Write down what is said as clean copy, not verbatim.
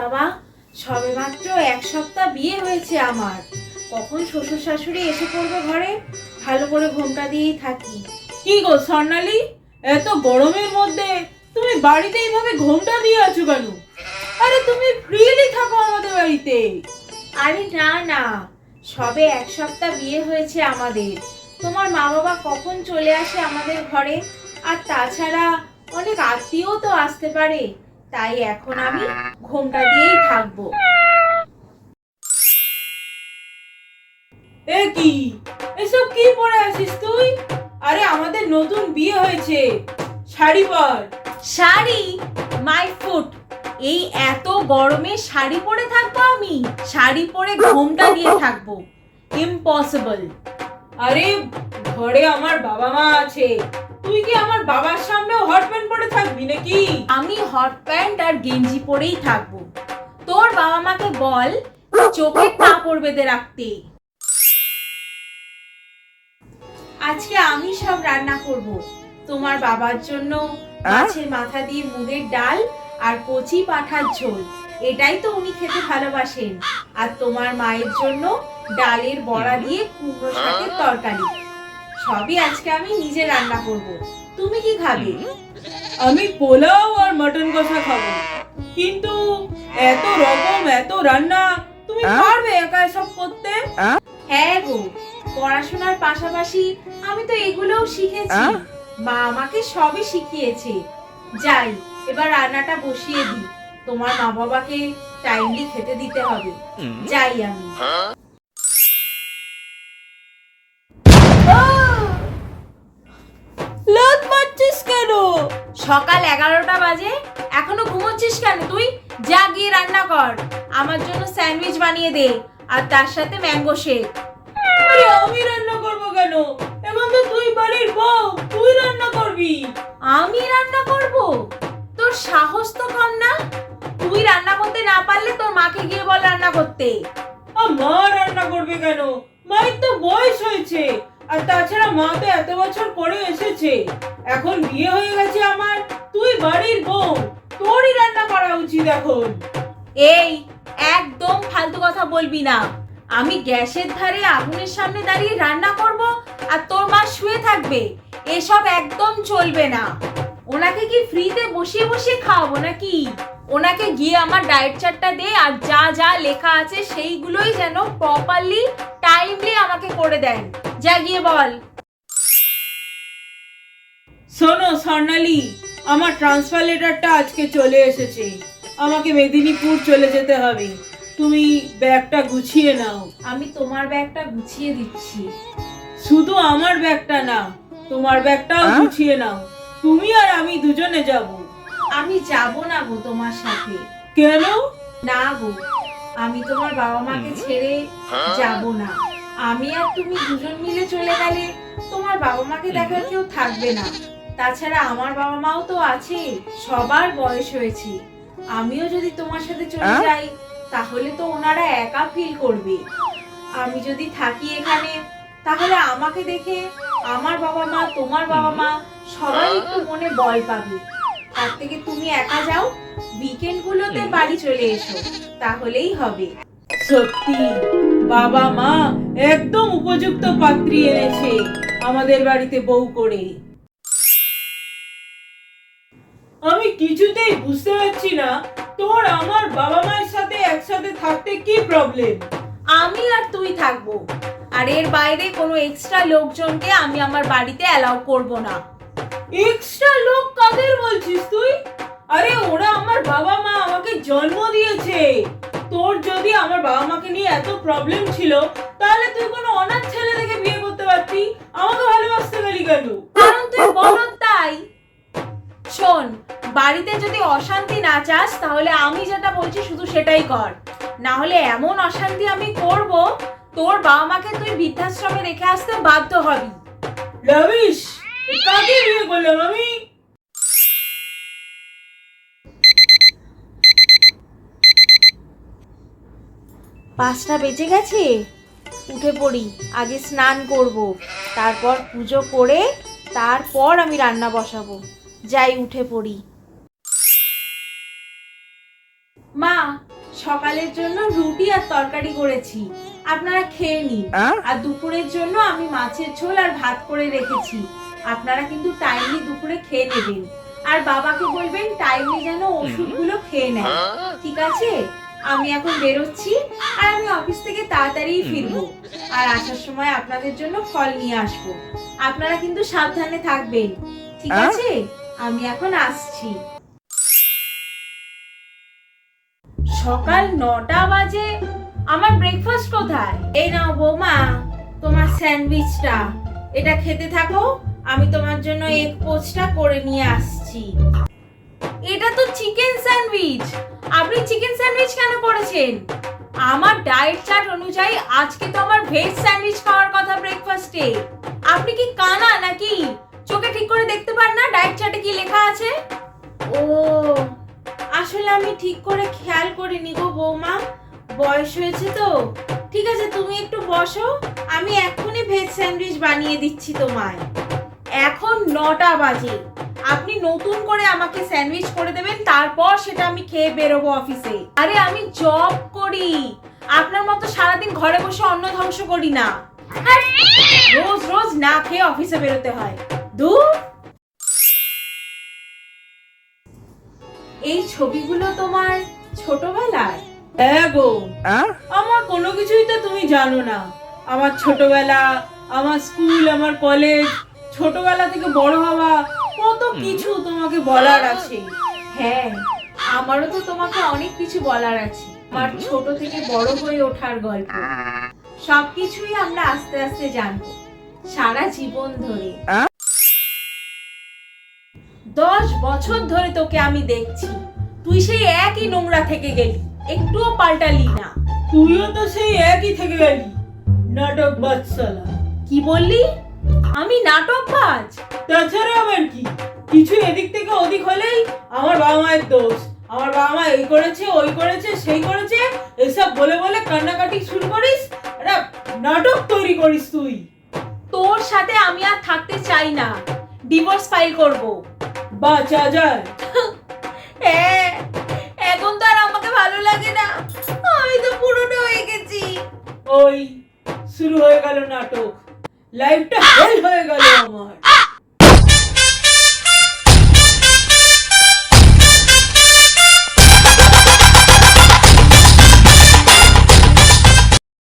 বাবা, সবেমাত্র 1 সপ্তাহ বিয়ে হয়েছে আমার। কখন শ্বশুর শাশুড়ি এসে পড়বে ঘরে, ভালো করে ঘোমটা দিয়েই থাকি। কি গো স্বর্ণালী, এত গরমের মধ্যে তুমি বাড়িতে এইভাবে ঘোমটা দিয়ে আছো কেন? আরে তুমি ফ্রিলি থাকো আমাদের বাড়িতে। আরে না না, সবে 1 সপ্তাহ বিয়ে হয়েছে আমাদের। তোমার মা বাবা কখন চলে আসে আমাদের ঘরে, আর তাছাড়া অনেক আত্মীয় তো আসতে পারে, তাই এখন আমি ঘোমটা দিয়েই থাকবো। এ কি, এসব কি পরে আছিস তুই? আরে আমাদের নতুন বিয়ে হয়েছে, শাড়ি পর। শাড়ি? My foot! এই এত গরমে শাড়ি পরে থাকবো আমি? শাড়ি পরে ঘোমটা দিয়ে থাকবো? ইম্পসিবল। আরে ঘরে আমার বাবা মা আছে, তুই কি আমার বাবার সামনেও হট প্যান্ট পরে থাকবি নাকি? আমি হট প্যান্ট আর গেঞ্জি পরেই থাকবো। তোর বাবা মাকে বল চোখে কাপড় বেঁধে রাখতে। আজকে আমি সব রান্না করব। তোমার বাবার জন্য মাছের মাথা দিয়ে মুগের ডাল আর কচি পাঁঠার ঝোল, এটাই তো উনি খেতে ভালোবাসেন। আর তোমার মায়ের জন্য ডালের বড়া দিয়ে কুমড়ো শাকের তরকারি। সবই আজকে আমি নিজে রান্না করব। তুমি কি খাবে? আমি পোলাও আর মটন কষা খাবো, কিন্তু এত রকম এত রান্না তুমি পারবে একা সব করতে? হ্যাঁ গো, পড়াশোনার পাশাপাশি আমি তো এগুলোও শিখেছি। মা আমাকে সবই শিখিয়েছে। যাই, এবার রান্নাটা বসিয়ে দিই। তোমার মা বাবাকে টাইমলি খেতে দিতে হবে। যাই আমি। লাত মারছিস কেন? সকাল 11টা বাজে, এখনো ঘুমোচ্ছিস কেন তুই? যা গিয়ে রান্না কর। আমার জন্য স্যান্ডউইচ বানিয়ে দে, আর তার সাথে ম্যাঙ্গো শেক। আরে আমি রান্না করবো কেন? এখন তো তুই বাড়ির বউ, তুই রান্না করবি। আমি রান্না করব? তোর সাহস তো কম না। তুই রান্না করতে না পারলে তোর মাকে গিয়ে বল রান্না করতে। মা রান্না করবে কেন? মায়ের তো বয়স হয়েছে, আর তাছাড়া মা তো এত বছর পরে এসেছে, এখন বিয়ে হয়ে গেছে আমার, তুই বাড়ির বউ, তোরই রান্না করা উচিত এখন। এই, একদম ফালতু কথা বলবি না। আমি গ্যাসের ধারে আগুনের সামনে দাঁড়িয়ে রান্না করব, আর তোর মা শুয়ে থাকবে? এসব একদম চলবে না। ওনাকে কি ফ্রিতে বসিয়ে বসিয়ে খাওয়াবো নাকি? ওনাকে গিয়ে আমার ডায়েট চার্টটা দে, আর যা যা লেখা আছে সেইগুলোই যেন প্রপারলি টাইমলি আমাকে করে দেন। যা গিয়ে বল। শোনো স্বর্ণালী, আমার ট্রান্সফার লেটারটা আজকে চলে এসেছে, আমাকে মেদিনীপুর চলে যেতে হবে, তুমি ব্যাগটা গুছিয়ে নাও। আমি তোমার ব্যাগটা গুছিয়ে দিচ্ছি। শুধু আমার ব্যাগটা না, তোমার ব্যাগটাও গুছিয়ে নাও, তুমি আর আমি দুজনে যাব। আমি যাব না গো তোমার সাথে। কেন? না গো, আমি তোমার বাবা মাকে ছেড়ে যাব না। আমি আর তুমি দুজন মিলে চলে গেলে তোমার বাবা মাকে দেখার কেউ থাকবে না। তাছাড়া আমার বাবা মাও তো আছে, সবার বয়স হয়েছে। আমিও যদি তোমার সাথে চলে যাই তাহলে তো ওনারা একা ফিল করবে। আমি যদি থাকি এখানে, তাহলে আমাকে দেখে আমার বাবা মা, তোমার বাবা মা সবাই একটু মনে বল পাবে। তার থেকে তুমি একা যাও, উইকেন্ড গুলোতে বাড়ি চলে এসো, তাহলেই হবে। সত্যি বাবা মা একদম উপযুক্ত পাত্রী এনেছে আমাদের বাড়িতে বউ করে। আমি কিছুতেই বুঝতে পারছি না তোর আমার বাবা মায়ের সাথে একসাথে থাকতে কি প্রবলেম। আমি আর তুই থাকবো, আর এর বাইরে কোনো এক্সট্রা লোকজনকে আমি আমার বাড়িতে অ্যালাউ করব না। এক্সট্রা লোক কাদের বলছিস তুই? আরে ওরা আমার বাবা মা, আমাকে জন্ম দিয়েছে। তোর যদি আমার বাবা মাকে নিয়ে এত প্রবলেম ছিল, তাহলে তুই কোনো অনাথ ছেলে দেখে বিয়ে করতে পারতি, আমাকে ভালোবাসতে গেলি কেন? কারণ তুই বলদ তাই। শোন, বাড়িতে যদি অশান্তি না চাস তাহলে আমি যেটা বলছি শুধু সেটাই কর, না হলে এমন অশান্তি আমি করব তোর বাবা মাকে তুই বৃদ্ধাশ্রমে রেখে আসতে বাধ্য হবি। রবিশ, কাকে বিয়ে করলাম আমি? 5টা বেজে গেছে, উঠে পড়ি। আগে স্নান করব, তারপর পুজো করে তারপর আমি রান্না বসাবো। যাই, উঠে পড়ি। মা, সকালের জন্য রুটি আর তরকারি করেছি, আপনারা খেয়ে নিন। আর দুপুরের জন্য আমি মাছের ঝোল আর ভাত করে রেখেছি, আপনারা কিন্তু টাইমলি দুপুরে খেয়ে নেবেন। আর বাবাকে বলবেন টাইমলি যেন ওষুধগুলো খেয়ে নেয়, ঠিক আছে? আমি এখন বেরোচ্ছি, আর আমি অফিস থেকে তাড়াতাড়ি ফিরবো। আর আসার সময় আপনাদের জন্য ফল নিয়ে আসবো। আপনারা কিন্তু সাবধানে থাকবেন, ঠিক আছে? আমি এখন আসছি। সকাল 9টা বাজে, আমার ব্রেকফাস্ট কোথায়? এই নাও বৌমা, তোমার স্যান্ডউইচটা, এটা খেতে থাকো, আমি তোমার জন্য এগ পোচটা করে নিয়ে আসছি। এটা তো চিকেন স্যান্ডউইচ, আপনি চিকেন স্যান্ডউইচ কেন করেছেন? আমার ডায়েট চার্ট অনুযায়ী আজকে তো আমার ভেজ স্যান্ডউইচ খাওয়ার কথা ব্রেকফাস্টে। আপনি কি কানা নাকি? চোখে ঠিক করে দেখতে পান না ডায়েট চার্টে কি লেখা আছে? ও, আসলে আমি ঠিক করে খেয়াল করিনি গো বৌমা, বয়স হয়েছে তো। ঠিক আছে, তুমি একটু বসো, আমি এক্ষুনি ভেজ স্যান্ডউইচ বানিয়ে দিচ্ছি তোমায়। এখন 9টা বাজে, আপনি নতুন করে আমাকে স্যান্ডউইচ করে দেবেন, তারপর সেটা আমি খেয়ে বেরোবো অফিসে। আরে আমি জব করি, আপনার মতো সারাদিন ঘরে বসে অন্ন ধ্বংস করি না। রোজ রোজ না খেয়ে অফিসে বেরোতে হয়, দূর। এই ছবিগুলো তোমার ছোটবেলার? হ্যাঁ গো, আমার কোনো কিছুই তো তুমি জানো না। আমার ছোটবেলা, আমার স্কুল, আমার কলেজ, ছোটবেলা থেকে বড় হওয়া, কত কিছু তোমাকে বলার আছে। হ্যাঁ, আমারও তো তোমাকে অনেক কিছু বলার আছে। আমার ছোট থেকে বড় হয়ে ওঠার গল্প, সবকিছুই আমরা আস্তে আস্তে জানবো সারা জীবন ধরে। 10 বছর ধরে তোকে আমি দেখছি, তুই সেই একই নোংরা থেকে গেলি, একটুও পাল্টালি না। তুইও তো সেই একই থেকে গেলি, নাটক বাদশালা। কি বললি? আমি নাটকবাজ? তাছাড়া আবার কি? কিছু এদিক থেকে ওদিক হলেই আমার বাবা মায়ের দোষ, আমার বাবা মা এই করেছে, ওই করেছে, সেই করেছে, এসব বলে বলে কান্নাকাটি শুরু করিস, একটা নাটক তৈরি করিস তুই। তোর সাথে আমি আর থাকতে চাই না, ডিভোর্স ফাইল করব। বাঁচা যায়? হ্যাঁ, এখন তো আর আমাকে ভালো লাগে না, আমি তো পুরোটা হয়ে গেছি। ওই শুরু হয়ে গেল নাটক, লাইফটা হেল হয়ে গেল আমার।